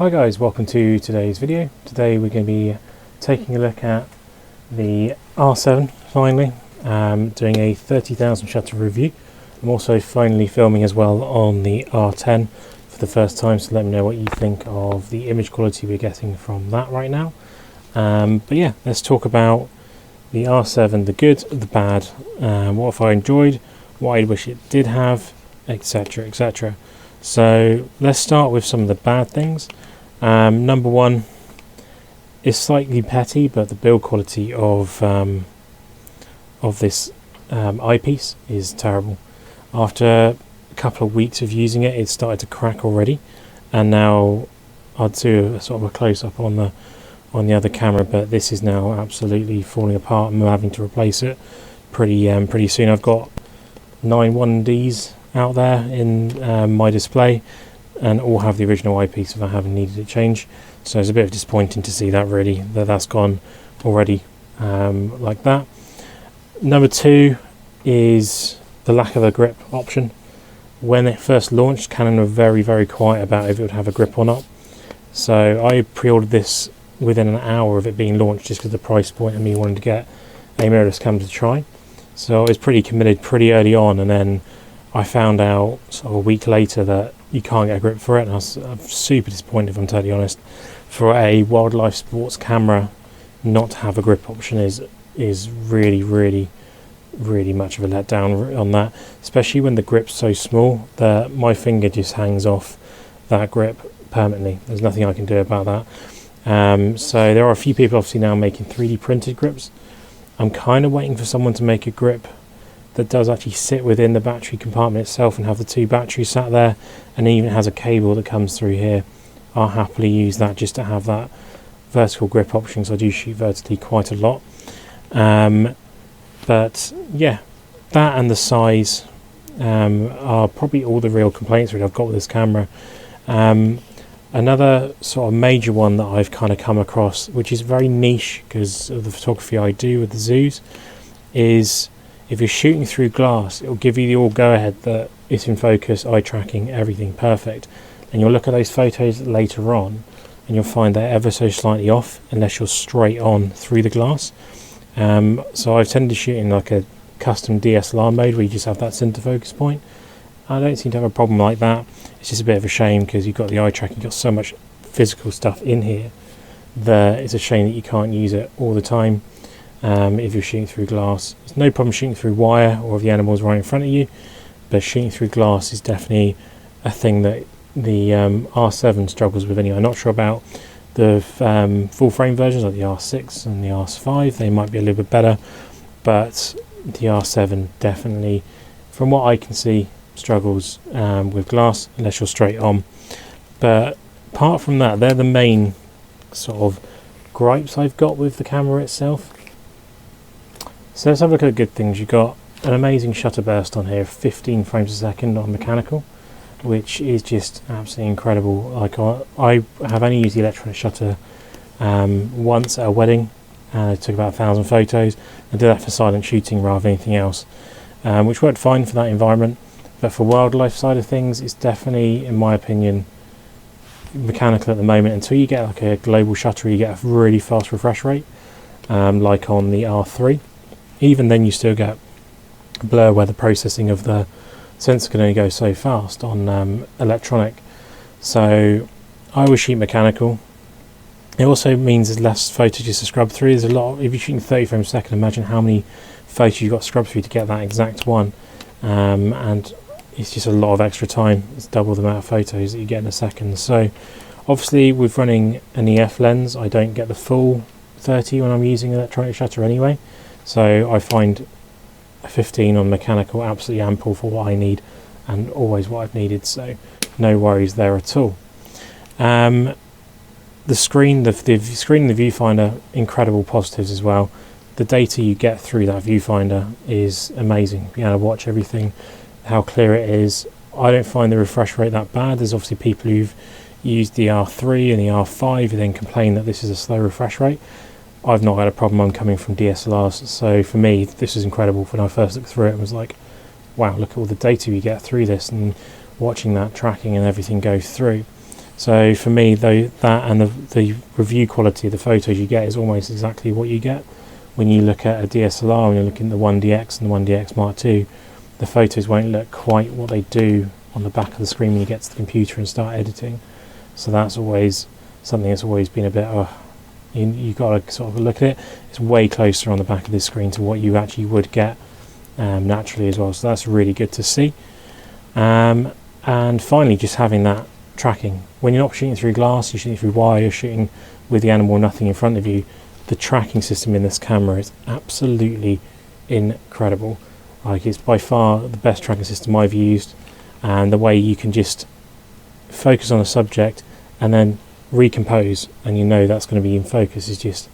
Hi guys, welcome to today's video. Today we're going to be taking a look at the R7 finally, doing a 30,000 shutter review. I'm also finally filming as well on the R10 for the first time, so let me know what you think of the image quality we're getting from that right now. But yeah, let's talk about the R7, the good, the bad, what have I enjoyed, what I wish it did have, etc, etc. So let's start with some of the bad things. Number one is slightly petty, but the build quality of this eyepiece is terrible. After a couple of weeks of using it, it started to crack already, and now I'll do a sort of a close-up on the other camera, but this is now absolutely falling apart, and I'm having to replace it pretty soon. I've got 9 1Ds out there in my display, and all have the original eyepiece if I haven't needed it changed. So it's a bit disappointing to see that really, that's gone already like that. Number two is the lack of a grip option. When it first launched, Canon were very quiet about if it would have a grip or not. So I pre-ordered this within an hour of it being launched, just because of the price point and me wanting to get a mirrorless camera to try. So I was pretty committed pretty early on, and then I found out sort of a week later that you can't get a grip for it, and I'm super disappointed, if I'm totally honest. For a wildlife sports camera, not to have a grip option is really much of a letdown on that, especially when the grip's so small that my finger just hangs off that grip permanently. There's nothing I can do about that. So there are a few people obviously now making 3D printed grips. I'm kind of waiting for someone to make a grip that does actually sit within the battery compartment itself and have the 2 batteries sat there, and even has a cable that comes through here. I'll happily use that just to have that vertical grip option, so I do shoot vertically quite a lot. But yeah, that and the size are probably all the real complaints really I've got with this camera. Another sort of major one that I've kind of come across, which is very niche because of the photography I do with the zoos, is if you're shooting through glass, it'll give you the all go ahead that it's in focus, eye tracking, everything perfect. And you'll look at those photos later on and you'll find they're ever so slightly off unless you're straight on through the glass. So I've tended to shoot in like a custom DSLR mode where you just have that center focus point. I don't seem to have a problem like that. It's just a bit of a shame because you've got the eye tracking, you've got so much physical stuff in here that it's a shame that you can't use it all the time. If you're shooting through glass, there's no problem shooting through wire or if the animal's right in front of you, but shooting through glass is definitely a thing that the R7 struggles with anyway. I'm not sure about the full frame versions like the R6 and the R5, they might be a little bit better, but the R7 definitely, from what I can see, struggles with glass unless you're straight on. But apart from that, they're the main sort of gripes I've got with the camera itself. So let's have a look at the good things. You've got an amazing Shutterburst on here, 15 frames a second on mechanical, which is just absolutely incredible. Like I have only used the electronic shutter once at a wedding, and I took about 1,000 photos. I did that for silent shooting rather than anything else, which worked fine for that environment. But for wildlife side of things, it's definitely, in my opinion, mechanical at the moment. Until you get like a global shutter, you get a really fast refresh rate, like on the R3. Even then you still get blur where the processing of the sensor can only go so fast on electronic. So I always shoot mechanical. It also means there's less footage to scrub through. There's a lot if you're shooting 30 frames a second, imagine how many photos you've got to scrub through to get that exact one. And it's just a lot of extra time. It's double the amount of photos that you get in a second. So obviously with running an EF lens, I don't get the full 30 when I'm using electronic shutter anyway. So I find a 15 on mechanical absolutely ample for what I need, and always what I've needed, so no worries there at all. The screen, the screen and the viewfinder, incredible positives as well. The data you get through that viewfinder is amazing. Being able to watch everything, how clear it is. I don't find the refresh rate that bad. There's obviously people who've used the R3 and the R5 who then complain that this is a slow refresh rate. I've not had a problem. I'm coming from DSLRs, so for me this is incredible. When I first looked through it, I was like, wow, look at all the data you get through this, and watching that tracking and everything go through. So for me, though, that and the review quality of the photos you get is almost exactly what you get when you look at a DSLR. When you're looking at the 1DX and the 1DX Mark II, the photos won't look quite what they do on the back of the screen when you get to the computer and start editing. So that's always something that's always been a bit, you got to sort of look at it. It's way closer on the back of this screen to what you actually would get naturally as well. So that's really good to see. And finally, just having that tracking. When you're not shooting through glass, you're shooting through wire, you're shooting with the animal, nothing in front of you, the tracking system in this camera is absolutely incredible. Like, it's by far the best tracking system I've used, and the way you can just focus on a subject and then recompose and you know that's going to be in focus is just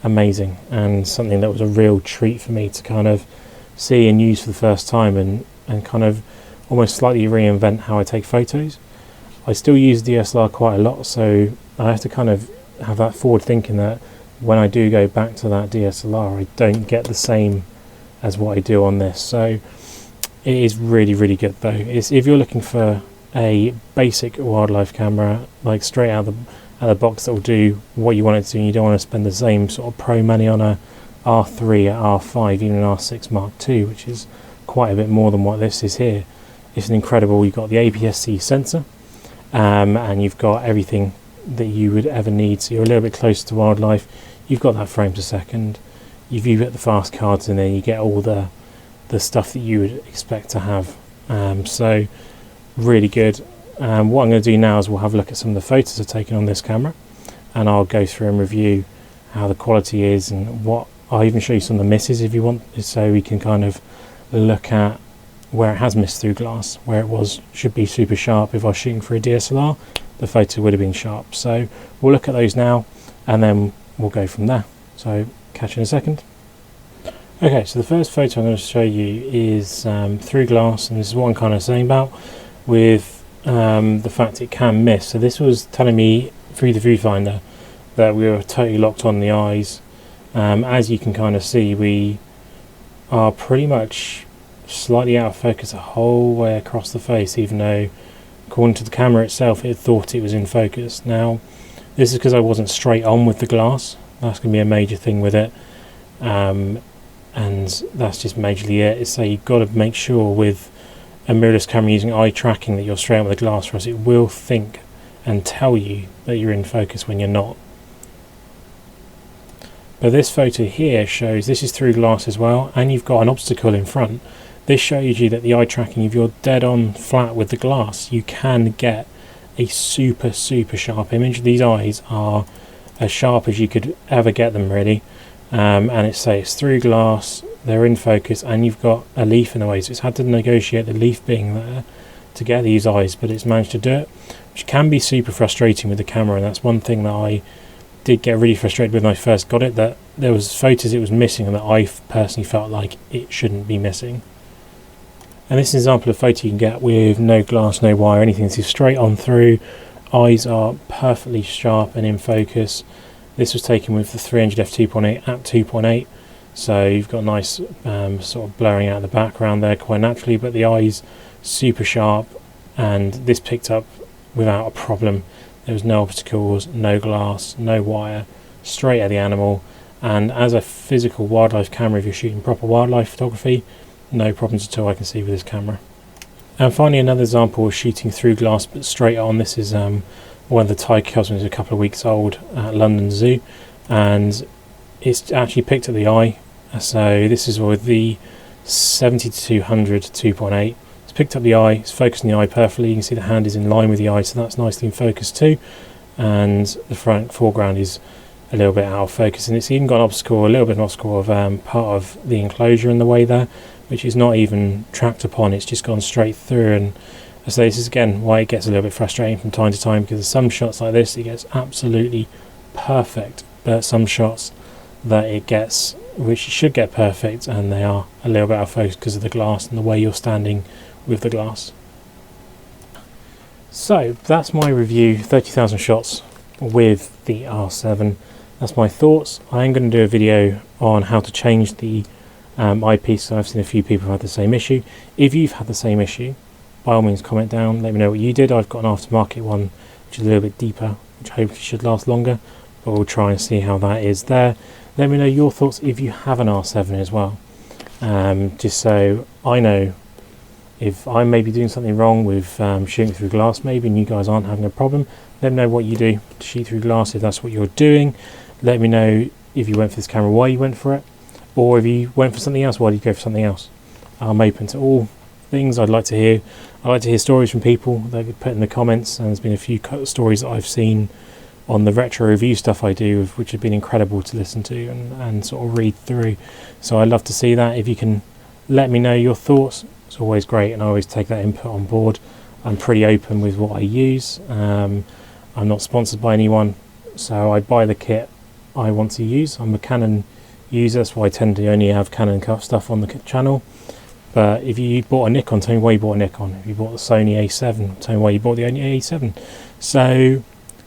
amazing, and something that was a real treat for me to kind of see and use for the first time, and kind of almost slightly reinvent how I take photos. I still use DSLR quite a lot, so I have to kind of have that forward thinking that when I do go back to that DSLR, I don't get the same as what I do on this. So it is really, really good though. If you're looking for a basic wildlife camera, like straight out of the box, that will do what you want it to, and you don't want to spend the same sort of pro money on a R3, R5, even an R6 Mark II, which is quite a bit more than what this is here. It's an incredible. You've got the APS-C sensor, and you've got everything that you would ever need, so you're a little bit closer to wildlife. You've got that frames a second, you've got the fast cards in there, you get all the stuff that you would expect to have. So really good. What I'm going to do now is we'll have a look at some of the photos I've taken on this camera, and I'll go through and review how the quality is, and what I'll even show you some of the misses if you want, so we can kind of look at where it has missed through glass, where it should be super sharp. If I was shooting for a DSLR, the photo would have been sharp. So we'll look at those now, and then we'll go from there. So catch you in a second. Okay, so the first photo I'm going to show you is through glass, and this is what I'm kind of saying about with the fact it can miss. So this was telling me through the viewfinder that we were totally locked on the eyes. As you can kind of see, we are pretty much slightly out of focus the whole way across the face, even though according to the camera itself it thought it was in focus. Now this is because I wasn't straight on with the glass. That's going to be a major thing with it, and that's just majorly it. So you've got to make sure with a mirrorless camera using eye tracking that you're straight on with the glass, or else it will think and tell you that you're in focus when you're not. But this photo here shows this is through glass as well, and you've got an obstacle in front. This shows you that the eye tracking, if you're dead on flat with the glass, you can get a super sharp image. These eyes are as sharp as you could ever get them, really. And it's through glass, they're in focus, and you've got a leaf in the way, so it's had to negotiate the leaf being there to get these eyes, but it's managed to do it, which can be super frustrating with the camera. And that's one thing that I did get really frustrated with when I first got it, that there was photos it was missing and that I personally felt like it shouldn't be missing. And this is an example of photo you can get with no glass, no wire, anything. This is straight on through. Eyes are perfectly sharp and in focus. This was taken with the 300 f2.8 at 2.8, so you've got nice sort of blurring out the background there quite naturally, but the eyes super sharp, and this picked up without a problem. There was no obstacles, no glass, no wire, straight at the animal. And as a physical wildlife camera, if you're shooting proper wildlife photography, no problems at all I can see with this camera. And finally, another example of shooting through glass but straight on. This is one of the tiger cubs when it's a couple of weeks old at London Zoo, and it's actually picked up the eye. So this is with the 70-200 2.8. It's picked up the eye, it's focusing the eye perfectly. You can see the hand is in line with the eye, so that's nicely in focus too. And the foreground is a little bit out of focus, and it's even got an obstacle, a little bit of an obstacle of part of the enclosure in the way there, which is not even tracked upon. It's just gone straight through. And so this is again why it gets a little bit frustrating from time to time, because there's some shots like this it gets absolutely perfect, but some shots that it gets which it should get perfect, and they are a little bit out of focus because of the glass and the way you're standing with the glass. So that's my review, 30,000 shots with the R7. That's my thoughts. I am going to do a video on how to change the eyepiece. So I've seen a few people have had the same issue. If you've had the same issue, by all means comment down, let me know what you did. I've got an aftermarket one which which is a little bit deeper, which hopefully should last longer, but we'll try and see how that is there. Let me know your thoughts if you have an R7 as well, just so I know if I may be doing something wrong with shooting through glass maybe, and you guys aren't having a problem. Let me know what you do to shoot through glass if that's what you're doing. Let me know if you went for this camera, why you went for it, or if you went for something else, why did you go for something else. I'm open to all things. I'd like to hear stories from people that could put in the comments, and there's been a few stories that I've seen on the retro review stuff I do, which have been incredible to listen to and sort of read through. So I'd love to see that. If you can let me know your thoughts, it's always great, and I always take that input on board. I'm pretty open with what I use. I'm not sponsored by anyone, so I buy the kit I want to use. I'm a Canon user, that's why I tend to only have Canon stuff on the channel. But if you bought a Nikon, tell me why you bought a Nikon. If you bought the Sony A7, tell me why you bought the A7. So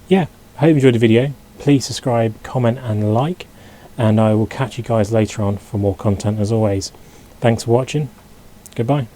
yeah, I hope you enjoyed the video. Please subscribe, comment and like, and I will catch you guys later on for more content as always. Thanks for watching. Goodbye.